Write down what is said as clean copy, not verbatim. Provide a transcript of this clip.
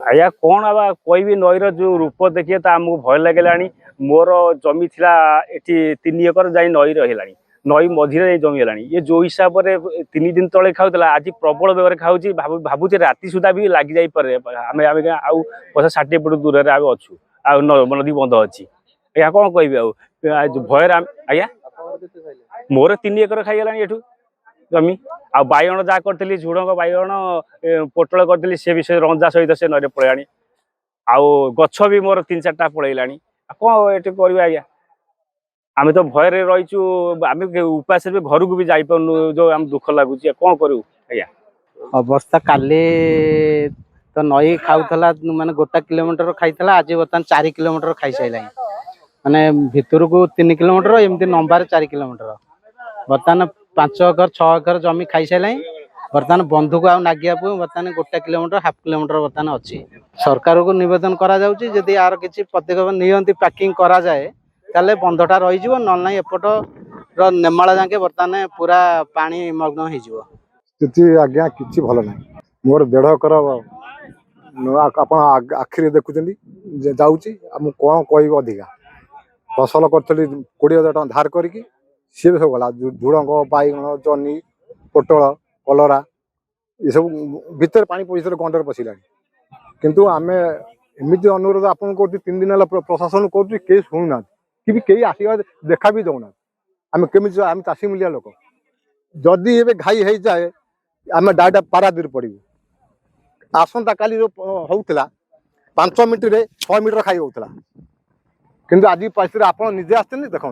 आज्ञा कौन आवा कहबी नईर जो रूप देखिए तो आमको भय लगे। मोर जमी थिला एटी 3 एकर जाई नई रहा नई मझे जमी है ये जो हिसाब से 3 दिन तले खाऊला आज प्रबल बेगर खाऊँ भावुचे राति सुधा भी लग जापे आम आउ 50-60 फुट दूर में अच्छू नदी बंध अच्छी आज्ञा कौन कहबी भयर आज्ञा मोर 3 एकर खाईगला एठू जमी आ बाइगण जहाँ करी झुड़ंग बाइगण पोटल करी सी भी रंजा सहित से नई पलैला आउ गछ भी मोर 3-4टा पलैला कौन ये कर आज्ञा आम तो भयर रहीचु आम उपास घर को भी जापरनु जो आम दुख लगुच कौन करूँ आज्ञा अवस्था काली तो नई खाऊला माने 1 किलोमीटर खाईला आज बर्तमान 4 किलोमीटर खाई सारा माने भितर को 3 किलोमीटर एमती नंबार 4 किलोमीटर बर्तमान 5 एकर 6 एकर जमी खाई सारा बर्तमान बंधु को आउ नागिया बर्तमान 1 किलोमीटर हाफ किलोमीटर बर्तमान अच्छी सरकार को निवेदन करा जाउची जदि यार किसी पदक्षेप नियंती पैकिंग करा जाए ताले बंधटा रही जीवो न ना एपट रो नेमाला जाके बर्तमान पूरा पानी मग्न हो जीवो स्थिति आज्ञा किसी भल ना मोर 1.5 एकर आप आखिरी देखुं जाऊँगी कौन कह अधिका फसल करी 20,000 टका धार करी सी भी सब गला झुड़ंग बाइगण जनी पोटल कलरा ये सब भितर पानी पशा गंडर पशिला किंतु आम एमती अनुरोध आपन कर 3 दिन प्रशासन कर शुणुना कि कई आसिक देखा भी दौना आम केमी आम चाषी मूलिया लोक जदि ए घाई हो जाए आम डायरेक्ट पारादीर पड़ू आसंता काली होता 5 मिनट 6 मीटर खाई होता किंतु आज परिस्थिति आप निजे आसते देखो